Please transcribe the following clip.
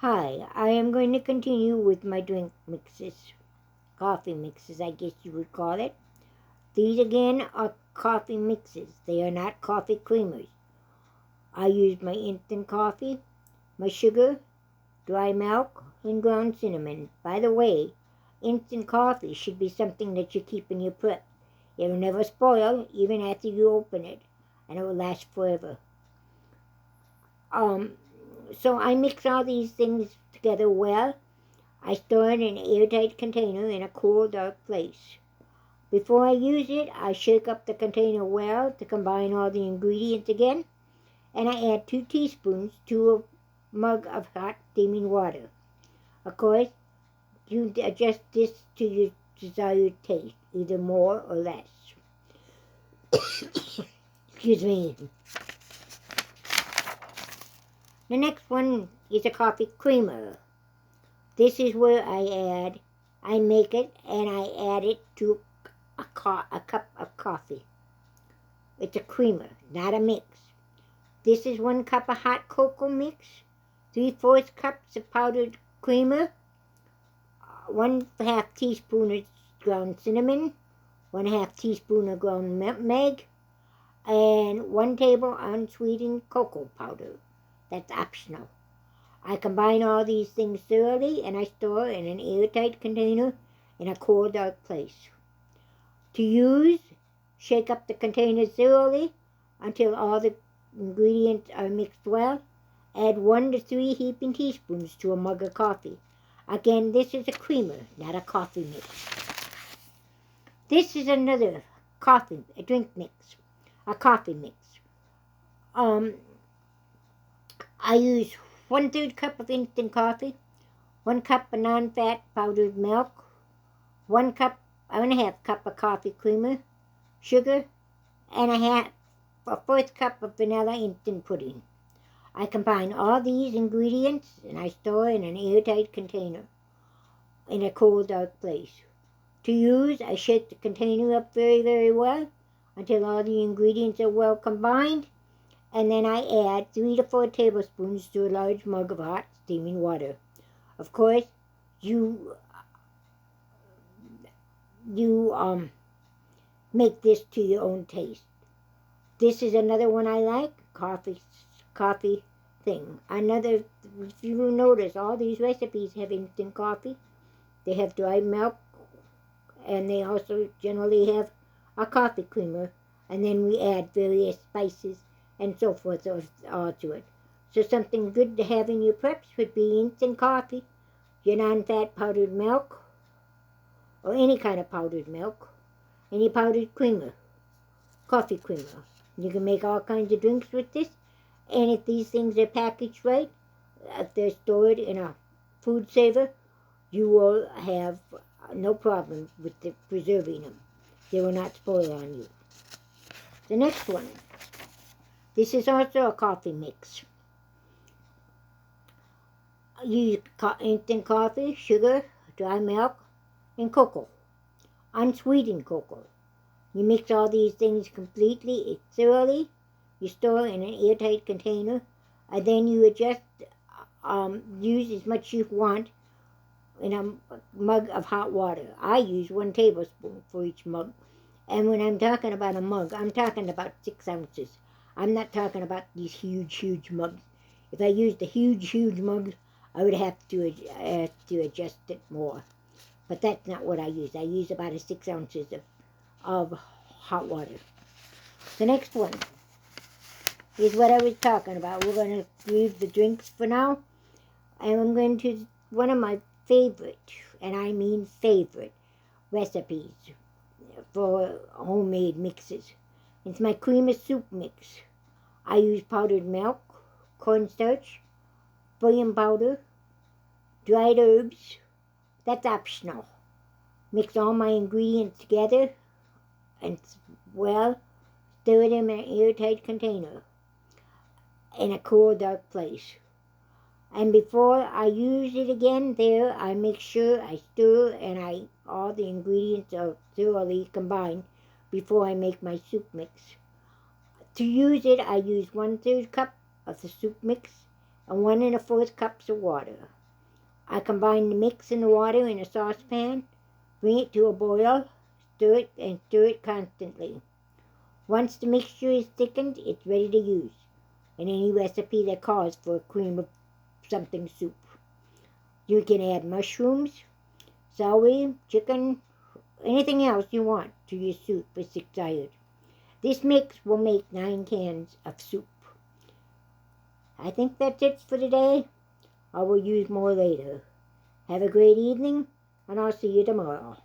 Hi, I am going to continue with my drink mixes, coffee mixes, I guess you would call it. These again are coffee mixes. They are not coffee creamers. I use my instant coffee, my sugar, dry milk, and ground cinnamon. By the way, instant coffee should be something that you keep in your prep. It'll never spoil even after you open it, and it will last forever. Um, so I mix all these things together well. I store it in an airtight container in a cool, dark place. Before I use it, I shake up the container well to combine all the ingredients again, and I add 2 teaspoons to a mug of hot steaming water. Of course, you adjust this to your desired taste, either more or less. Excuse me. The next one is a coffee creamer. This is where I make it, and I add it to a cup of coffee. It's a creamer, not a mix. This is 1 cup of hot cocoa mix, 3/4 cups of powdered creamer, 1/2 teaspoon of ground cinnamon, 1/2 teaspoon of ground nutmeg, and 1 table unsweetened cocoa powder. That's optional. I combine all these things thoroughly, and I store in an airtight container in a cool, dark place. To use, shake up the container thoroughly until all the ingredients are mixed well. Add 1 to 3 heaping teaspoons to a mug of coffee. Again, this is a creamer, not a coffee mix. This is another drink mix, a coffee mix. I use 1/3 cup of instant coffee, 1 cup of non-fat powdered milk, 1.5 cup of coffee creamer, sugar, and a 1/4 cup of vanilla instant pudding. I combine all these ingredients and I store in an airtight container in a cool, dark place. To use, I shake the container up very, very well until all the ingredients are well combined, and then I add 3 to 4 tablespoons to a large mug of hot steaming water. Of course, you make this to your own taste. This is another one I like, coffee thing. Another, if you notice, all these recipes have instant coffee. They have dry milk, and they also generally have a coffee creamer, and then we add various spices and so forth all to it. So something good to have in your preps would be instant coffee, your non-fat powdered milk, or any kind of powdered milk, and your powdered creamer, coffee creamer. You can make all kinds of drinks with this, and if these things are packaged right, if they're stored in a food saver, you will have no problem with preserving them. They will not spoil on you. The next one. This is also a coffee mix. You use instant coffee, sugar, dry milk, and cocoa, unsweetened cocoa. You mix all these things completely, thoroughly. You store in an airtight container, and then you use as much as you want in a mug of hot water. I use 1 tablespoon for each mug. And when I'm talking about a mug, I'm talking about 6 ounces. I'm not talking about these huge, huge mugs. If I used the huge, huge mugs, I would have to adjust it more. But that's not what I use. I use about 6 ounces of hot water. The next one is what I was talking about. We're going to leave the drinks for now. And I'm going to one of my favorite, and I mean favorite, recipes for homemade mixes. It's my cream of soup mix. I use powdered milk, cornstarch, bouillon powder, dried herbs. That's optional. Mix all my ingredients together and well, stir it in an airtight container in a cool, dark place. And before I use it again there, I make sure I stir and all the ingredients are thoroughly combined before I make my soup mix. To use it, I use 1/3 cup of the soup mix and 1 1/4 cups of water. I combine the mix and the water in a saucepan, bring it to a boil, stir it constantly. Once the mixture is thickened, it's ready to use in any recipe that calls for a cream of something soup. You can add mushrooms, celery, chicken, anything else you want to your soup if desired. This mix will make 9 cans of soup. I think that's it for today. I will use more later. Have a great evening, and I'll see you tomorrow.